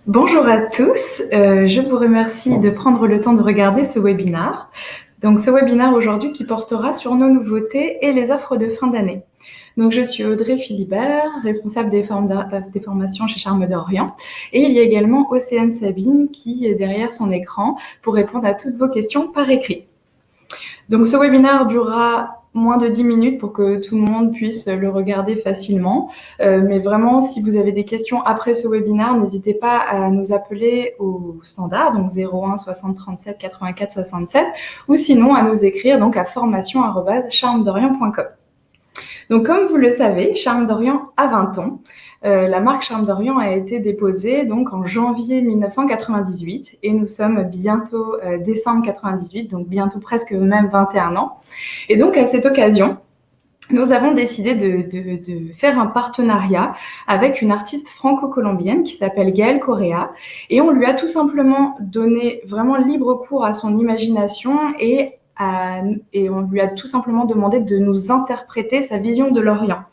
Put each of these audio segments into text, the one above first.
Bonjour à tous, je vous remercie de prendre le temps de regarder ce webinaire. Donc ce webinaire aujourd'hui qui portera sur nos nouveautés et les offres de fin d'année. Donc je suis Audrey Philibert, responsable des formations chez Charme d'Orient, et il y a également Océane Sabine qui est derrière son écran pour répondre à toutes vos questions par écrit. Donc ce webinaire durera moins de 10 minutes pour que tout le monde puisse le regarder facilement. Mais vraiment, si vous avez des questions après ce webinaire, n'hésitez pas à nous appeler au standard, donc 01 60 37 84 67, ou sinon à nous écrire donc à formation@charmedorient.com. Donc, comme vous le savez, Charme d'Orient a 20 ans. La marque Charme d'Orient a été déposée donc en janvier 1998 et nous sommes bientôt décembre 98, donc bientôt presque même 21 ans. Et donc, à cette occasion, nous avons décidé de faire un partenariat avec une artiste franco-colombienne qui s'appelle Gaëlle Correa, et on lui a tout simplement donné vraiment libre cours à son imagination et on lui a tout simplement demandé de nous interpréter sa vision de l'Orient.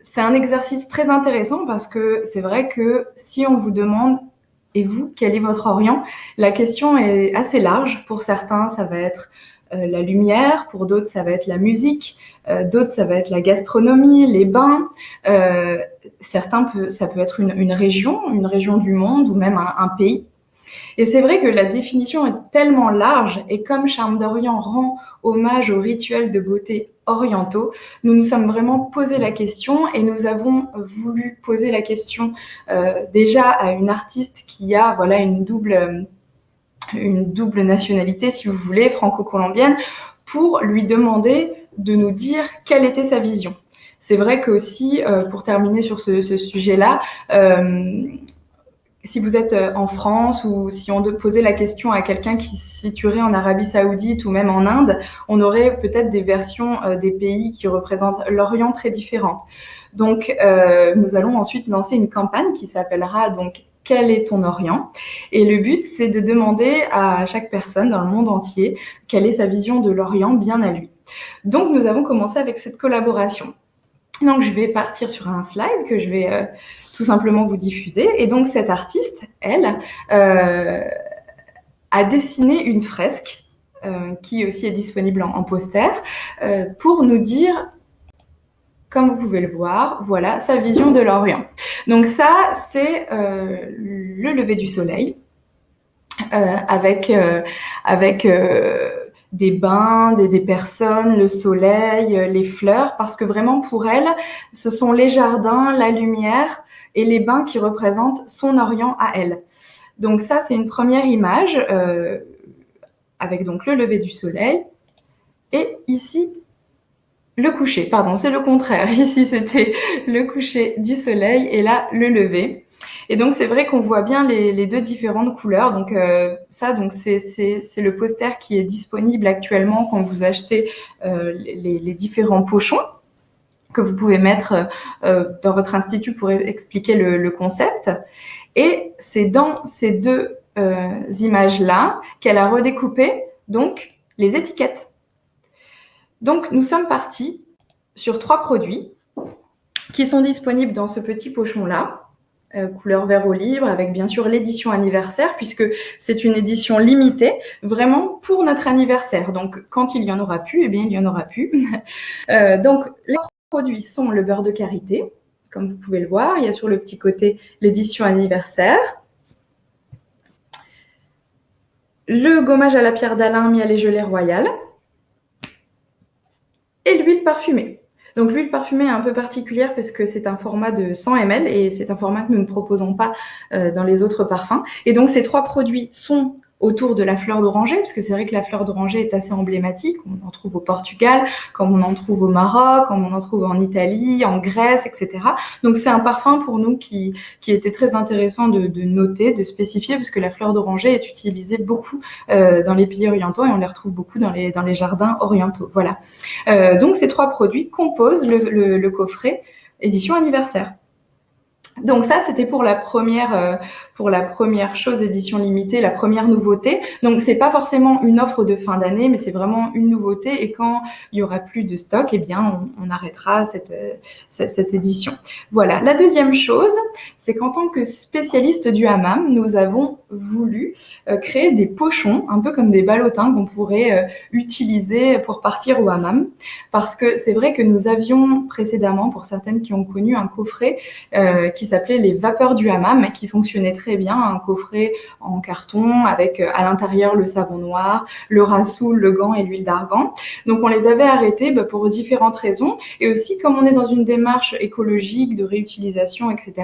C'est un exercice très intéressant parce que c'est vrai que si on vous demande « Et vous, quel est votre Orient ?», la question est assez large. Pour certains, ça va être la lumière, pour d'autres, ça va être la musique, d'autres, ça va être la gastronomie, les bains. Certains, ça peut être une région du monde ou même un pays. Et c'est vrai que la définition est tellement large, et comme Charme d'Orient rend hommage aux rituels de beauté orientaux, nous nous sommes vraiment posé la question, et nous avons voulu poser la question déjà à une artiste qui a une double nationalité, si vous voulez, franco-colombienne, pour lui demander de nous dire quelle était sa vision. C'est vrai que aussi, pour terminer sur ce sujet-là, si vous êtes en France ou si on posait la question à quelqu'un qui se situerait en Arabie Saoudite ou même en Inde, on aurait peut-être des versions des pays qui représentent l'Orient très différentes. Donc, nous allons ensuite lancer une campagne qui s'appellera donc « Quel est ton Orient ?» Et le but, c'est de demander à chaque personne dans le monde entier quelle est sa vision de l'Orient bien à lui. Donc, nous avons commencé avec cette collaboration. Donc, je vais partir sur un slide que je vais tout simplement vous diffuser. Et donc, cette artiste, elle, a dessiné une fresque qui aussi est disponible en poster pour nous dire, comme vous pouvez le voir, voilà sa vision de l'Orient. Donc ça, c'est le lever du soleil avec des bains, des personnes, le soleil, les fleurs, parce que vraiment pour elle, ce sont les jardins, la lumière et les bains qui représentent son Orient à elle. Donc ça, c'est une première image avec donc le lever du soleil, et ici le coucher. Pardon, c'est le contraire. Ici, c'était le coucher du soleil et là, le lever. Et donc, c'est vrai qu'on voit bien les deux différentes couleurs. Donc, ça, donc c'est le poster qui est disponible actuellement quand vous achetez les différents pochons que vous pouvez mettre dans votre institut pour expliquer le concept. Et c'est dans ces deux images-là qu'elle a redécoupé donc les étiquettes. Donc, nous sommes partis sur 3 produits qui sont disponibles dans ce petit pochon-là, couleur vert olive, avec bien sûr l'édition anniversaire, puisque c'est une édition limitée, vraiment pour notre anniversaire. Donc, quand il n'y en aura plus, eh bien, il n'y en aura plus. Donc, les produits sont le beurre de karité, comme vous pouvez le voir. Il y a sur le petit côté l'édition anniversaire. Le gommage à la pierre d'Alain, miel et gelée royale. Et l'huile parfumée. Donc l'huile parfumée est un peu particulière parce que c'est un format de 100 ml et c'est un format que nous ne proposons pas dans les autres parfums. Et donc ces 3 produits sont autour de la fleur d'oranger, parce que c'est vrai que la fleur d'oranger est assez emblématique. On en trouve au Portugal, comme on en trouve au Maroc, comme on en trouve en Italie, en Grèce, etc. Donc c'est un parfum pour nous qui était très intéressant de noter, de spécifier, parce que la fleur d'oranger est utilisée beaucoup dans les pays orientaux et on les retrouve beaucoup dans les jardins orientaux. Voilà. Donc ces 3 produits composent le coffret édition anniversaire. Donc ça, c'était pour la première pour la première chose édition limitée, la première nouveauté. Donc, c'est pas forcément une offre de fin d'année, mais c'est vraiment une nouveauté. Et quand il y aura plus de stock, eh bien, on arrêtera cette édition. Voilà. La deuxième chose, c'est qu'en tant que spécialiste du hammam, nous avons voulu créer des pochons, un peu comme des ballotins qu'on pourrait utiliser pour partir au hammam. Parce que c'est vrai que nous avions précédemment, pour certaines qui ont connu, un coffret qui s'appelait les vapeurs du hammam, qui fonctionnait très bien, un coffret en carton avec à l'intérieur le savon noir, le rassoul, le gant et l'huile d'argan. Donc on les avait arrêtés pour différentes raisons, et aussi comme on est dans une démarche écologique de réutilisation, etc.,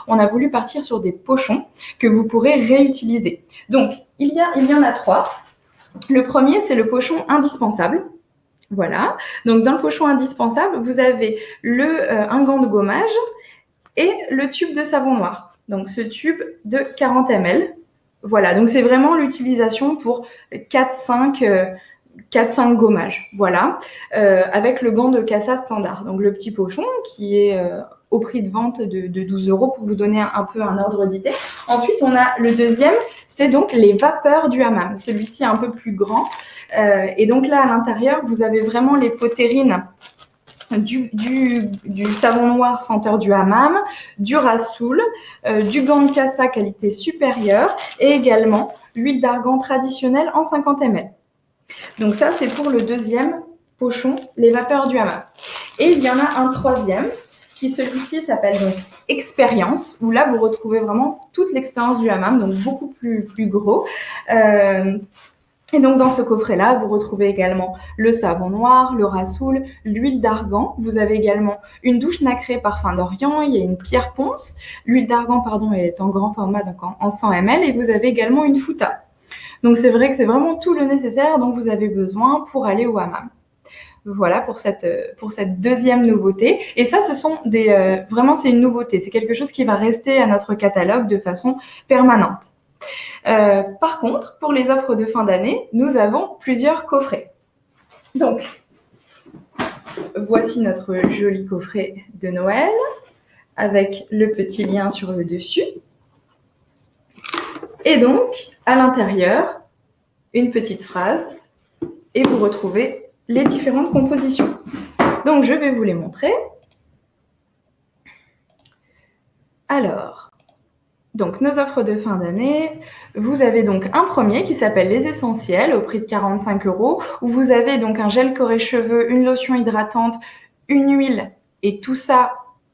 on a voulu partir sur des pochons que vous pourrez réutiliser. Donc il y en a 3. Le premier, c'est le pochon indispensable. Voilà. Donc dans le pochon indispensable, vous avez un gant de gommage et le tube de savon noir. Donc ce tube de 40 ml. Voilà, donc c'est vraiment l'utilisation pour 4-5 gommages. Voilà, avec le gant de cassa standard. Donc le petit pochon qui est au prix de vente de 12 € pour vous donner un peu un ordre d'idée. Ensuite, on a le deuxième, c'est donc les vapeurs du hammam. Celui-ci est un peu plus grand. Et donc là, à l'intérieur, vous avez vraiment les potérines du savon noir senteur du hammam, du rassoul, du gant de cassa qualité supérieure et également l'huile d'argan traditionnelle en 50 ml. Donc ça, c'est pour le deuxième pochon, les vapeurs du hammam. Et il y en a un troisième qui, celui-ci, s'appelle donc Expérience, où là, vous retrouvez vraiment toute l'expérience du hammam, donc beaucoup plus gros. Et donc, dans ce coffret-là, vous retrouvez également le savon noir, le rassoul, l'huile d'argan. Vous avez également une douche nacrée parfum d'Orient. Il y a une pierre ponce. L'huile d'argan, elle est en grand format, donc en 100 ml. Et vous avez également une fouta. Donc, c'est vrai que c'est vraiment tout le nécessaire dont vous avez besoin pour aller au hammam. Voilà pour cette deuxième nouveauté. Et ça, vraiment, c'est une nouveauté. C'est quelque chose qui va rester à notre catalogue de façon permanente. Par contre, pour les offres de fin d'année, nous avons plusieurs coffrets. Donc, voici notre joli coffret de Noël avec le petit lien sur le dessus. Et donc, à l'intérieur, une petite phrase et vous retrouvez les différentes compositions. Donc, je vais vous les montrer. Alors, donc, nos offres de fin d'année, vous avez donc un premier qui s'appelle les essentiels au prix de 45 €, où vous avez donc un gel corps et cheveux, une lotion hydratante, une huile et tout ça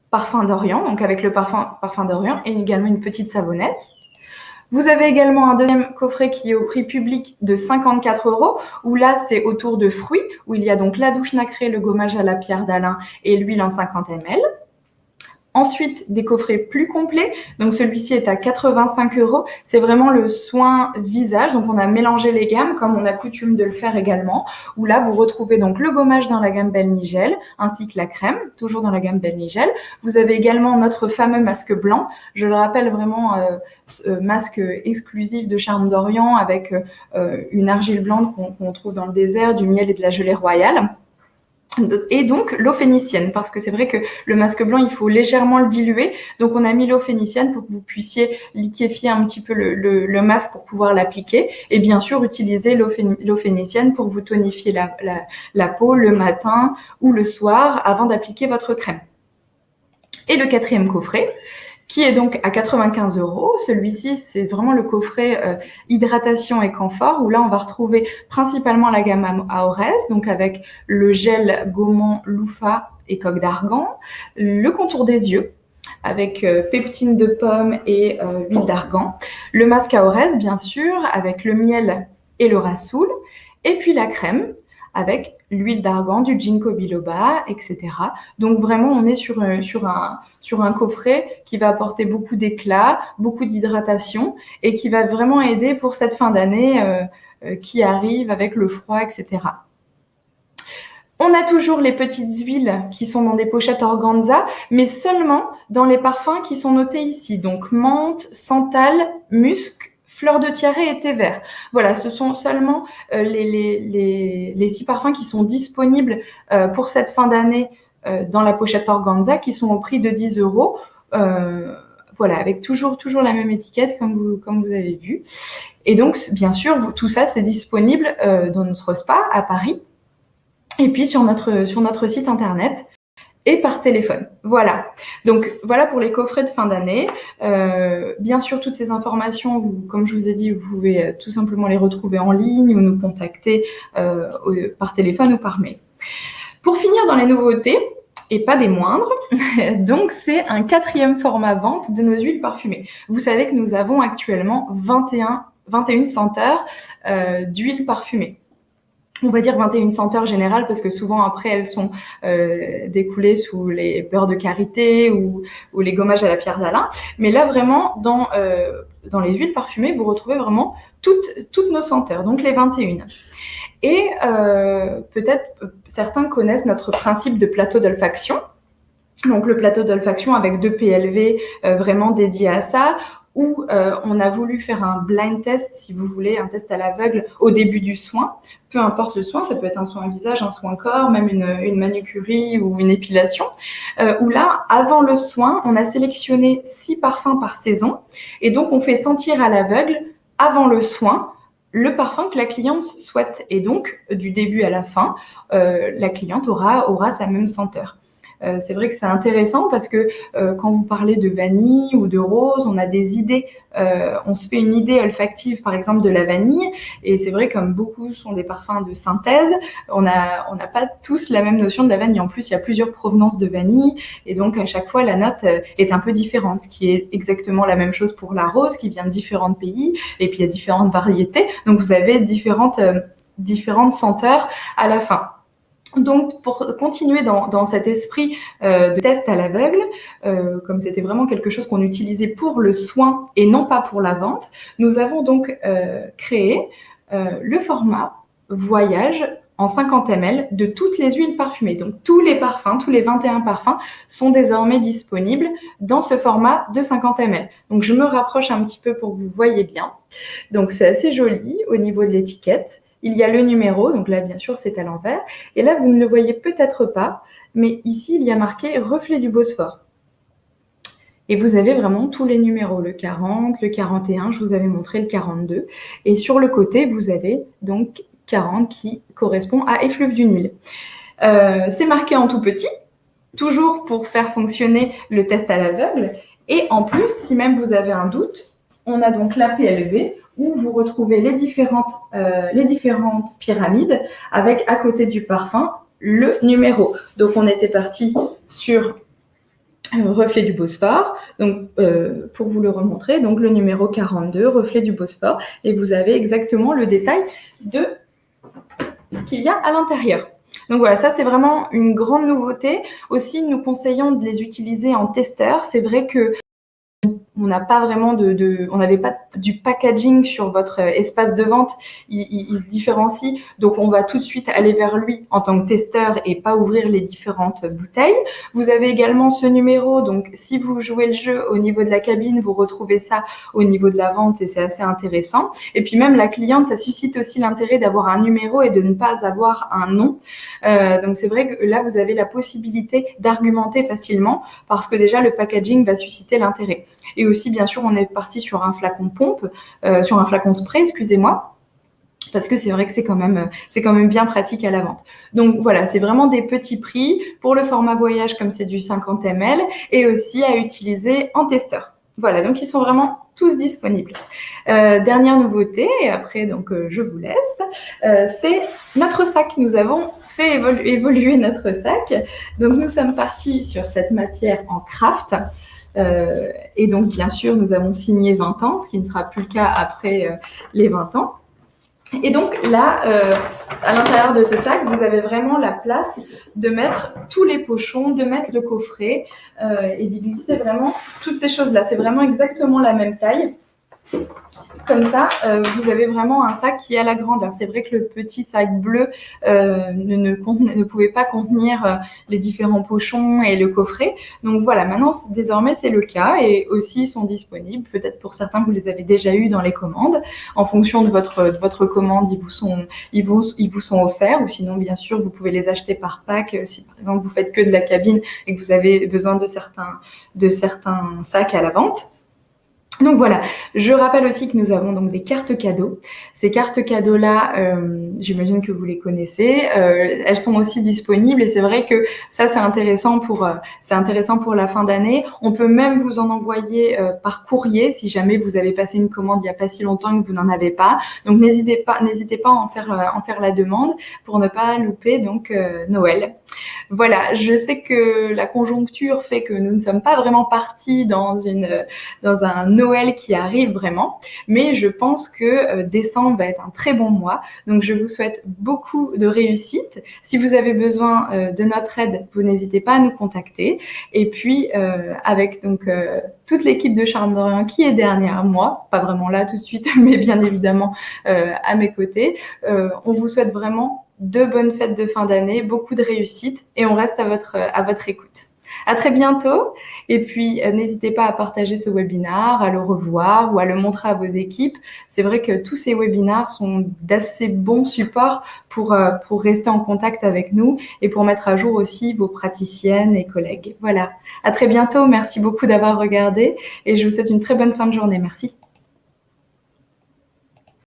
parfum d'Orient, donc avec le parfum d'Orient et également une petite savonnette. Vous avez également un deuxième coffret qui est au prix public de 54 €, où là, c'est autour de fruits, où il y a donc la douche nacrée, le gommage à la pierre d'Alain et l'huile en 50 ml. Ensuite, des coffrets plus complets. Donc, celui-ci est à 85 €. C'est vraiment le soin visage. Donc, on a mélangé les gammes comme on a coutume de le faire également. Où là, vous retrouvez donc le gommage dans la gamme Belle Nigel ainsi que la crème, toujours dans la gamme Belle Nigel. Vous avez également notre fameux masque blanc. Je le rappelle vraiment, masque exclusif de Charme d'Orient avec une argile blanche qu'on trouve dans le désert, du miel et de la gelée royale. Et donc l'eau phénicienne, parce que c'est vrai que le masque blanc, il faut légèrement le diluer. Donc on a mis l'eau phénicienne pour que vous puissiez liquéfier un petit peu le masque pour pouvoir l'appliquer. Et bien sûr, utiliser l'eau phénicienne pour vous tonifier la peau le matin ou le soir avant d'appliquer votre crème. Et le quatrième coffret, qui est donc à 95 €. Celui-ci, c'est vraiment le coffret hydratation et confort, où là, on va retrouver principalement la gamme Aorès, donc avec le gel gommant loofah et coque d'argan, le contour des yeux, avec peptine de pomme et huile d'argan, le masque Aorès, bien sûr, avec le miel et le rassoul, et puis la crème, avec l'huile d'argan, du ginkgo biloba, etc. Donc vraiment, on est sur un coffret qui va apporter beaucoup d'éclat, beaucoup d'hydratation et qui va vraiment aider pour cette fin d'année qui arrive avec le froid, etc. On a toujours les petites huiles qui sont dans des pochettes organza, mais seulement dans les parfums qui sont notés ici. Donc menthe, santal, musc, fleur de tiare et thé vert. Voilà, ce sont seulement les 6 parfums qui sont disponibles pour cette fin d'année dans la pochette organza, qui sont au prix de 10 €. voilà, avec toujours la même étiquette comme vous avez vu. Et donc, bien sûr, tout ça, c'est disponible dans notre spa à Paris et puis sur notre site internet et par téléphone. Voilà. Donc, voilà pour les coffrets de fin d'année. Bien sûr, toutes ces informations, comme je vous ai dit, vous pouvez tout simplement les retrouver en ligne ou nous contacter par téléphone ou par mail. Pour finir dans les nouveautés, et pas des moindres, donc c'est un 4e format vente de nos huiles parfumées. Vous savez que nous avons actuellement 21 senteurs d'huiles parfumées. On va dire 21 senteurs générales parce que souvent après elles sont découlées sous les beurres de karité ou les gommages à la pierre d'Alain. Mais là vraiment dans les huiles parfumées, vous retrouvez vraiment toutes nos senteurs, donc les 21. Et peut-être certains connaissent notre principe de plateau d'olfaction. Donc le plateau d'olfaction avec 2 PLV vraiment dédiés à ça, où on a voulu faire un blind test, si vous voulez, un test à l'aveugle au début du soin. Peu importe le soin, ça peut être un soin visage, un soin corps, même une manucurie ou une épilation, où là, avant le soin, on a sélectionné 6 parfums par saison. Et donc, on fait sentir à l'aveugle, avant le soin, le parfum que la cliente souhaite. Et donc, du début à la fin, la cliente aura sa même senteur. C'est vrai que c'est intéressant parce que quand vous parlez de vanille ou de rose, on a des idées, on se fait une idée olfactive par exemple de la vanille, et c'est vrai comme beaucoup sont des parfums de synthèse, on n'a pas tous la même notion de la vanille. En plus, il y a plusieurs provenances de vanille, et donc à chaque fois la note est un peu différente, qui est exactement la même chose pour la rose qui vient de différents pays, et puis il y a différentes variétés, donc vous avez différentes senteurs à la fin. Donc, pour continuer dans cet esprit de test à l'aveugle, comme c'était vraiment quelque chose qu'on utilisait pour le soin et non pas pour la vente, nous avons donc créé le format voyage en 50 ml de toutes les huiles parfumées. Donc, tous les 21 parfums sont désormais disponibles dans ce format de 50 ml. Donc, je me rapproche un petit peu pour que vous voyez bien. Donc, c'est assez joli au niveau de l'étiquette. Il y a le numéro, donc là, bien sûr, c'est à l'envers. Et là, vous ne le voyez peut-être pas, mais ici, il y a marqué « Reflet du Bosphore ». Et vous avez vraiment tous les numéros, le 40, le 41, je vous avais montré le 42. Et sur le côté, vous avez donc 40 qui correspond à Effluve du Nil. C'est marqué en tout petit, toujours pour faire fonctionner le test à l'aveugle. Et en plus, si même vous avez un doute, on a donc la PLV, où vous retrouvez les différentes pyramides avec à côté du parfum le numéro. Donc on était parti sur Reflet du Bosphore, donc pour vous le remontrer, donc le numéro 42, Reflet du Bosphore, et vous avez exactement le détail de ce qu'il y a à l'intérieur. Donc voilà, ça c'est vraiment une grande nouveauté. Aussi, nous conseillons de les utiliser en testeur. C'est vrai que on n'a pas vraiment on n'avait pas du packaging sur votre espace de vente, il se différencie, donc on va tout de suite aller vers lui en tant que testeur et pas ouvrir les différentes bouteilles. Vous avez également ce numéro, donc si vous jouez le jeu au niveau de la cabine, vous retrouvez ça au niveau de la vente et c'est assez intéressant. Et puis même la cliente, ça suscite aussi l'intérêt d'avoir un numéro et de ne pas avoir un nom. Donc c'est vrai que là, vous avez la possibilité d'argumenter facilement parce que déjà le packaging va susciter l'intérêt. Et aussi, bien sûr, on est parti sur un flacon pompe, sur un flacon spray, excusez-moi, parce que c'est vrai que c'est quand même bien pratique à la vente. Donc voilà, c'est vraiment des petits prix pour le format voyage comme c'est du 50 ml et aussi à utiliser en testeur. Voilà, donc ils sont vraiment tous disponibles. Dernière nouveauté, et après donc je vous laisse, c'est notre sac. Nous avons fait évoluer notre sac. Donc nous sommes partis sur cette matière en craft. Et donc, bien sûr, nous avons signé 20 ans, ce qui ne sera plus le cas après les 20 ans. Et donc là, à l'intérieur de ce sac, vous avez vraiment la place de mettre tous les pochons, de mettre le coffret et d'y glisser vraiment toutes ces choses-là. C'est vraiment exactement la même taille. Comme ça, vous avez vraiment un sac qui a la grandeur. C'est vrai que le petit sac bleu ne pouvait pas contenir les différents pochons et le coffret. Donc voilà, maintenant, désormais, c'est le cas et aussi ils sont disponibles. Peut-être pour certains, vous les avez déjà eus dans les commandes. En fonction de votre commande, ils vous sont offerts ou sinon, bien sûr, vous pouvez les acheter par pack. Si par exemple, vous faites que de la cabine et que vous avez besoin de certains sacs à la vente. Donc voilà, je rappelle aussi que nous avons donc des cartes cadeaux. Ces cartes cadeaux-là, j'imagine que vous les connaissez. Elles sont aussi disponibles et c'est vrai que ça c'est intéressant pour la fin d'année. On peut même vous en envoyer par courrier si jamais vous avez passé une commande il y a pas si longtemps et que vous n'en avez pas. Donc n'hésitez pas à en faire la demande pour ne pas louper donc Noël. Voilà, je sais que la conjoncture fait que nous ne sommes pas vraiment partis dans un Noël qui arrive vraiment, mais je pense que décembre va être un très bon mois. Donc je vous souhaite beaucoup de réussite. Si vous avez besoin de notre aide, vous n'hésitez pas à nous contacter. Et puis avec donc toute l'équipe de Charles d'Orient qui est derrière moi, pas vraiment là tout de suite, mais bien évidemment à mes côtés, on vous souhaite vraiment de bonnes fêtes de fin d'année, beaucoup de réussite et on reste à votre écoute. À très bientôt et puis n'hésitez pas à partager ce webinaire, à le revoir ou à le montrer à vos équipes. C'est vrai que tous ces webinaires sont d'assez bons supports pour rester en contact avec nous et pour mettre à jour aussi vos praticiennes et collègues. Voilà. À très bientôt. Merci beaucoup d'avoir regardé et je vous souhaite une très bonne fin de journée. Merci.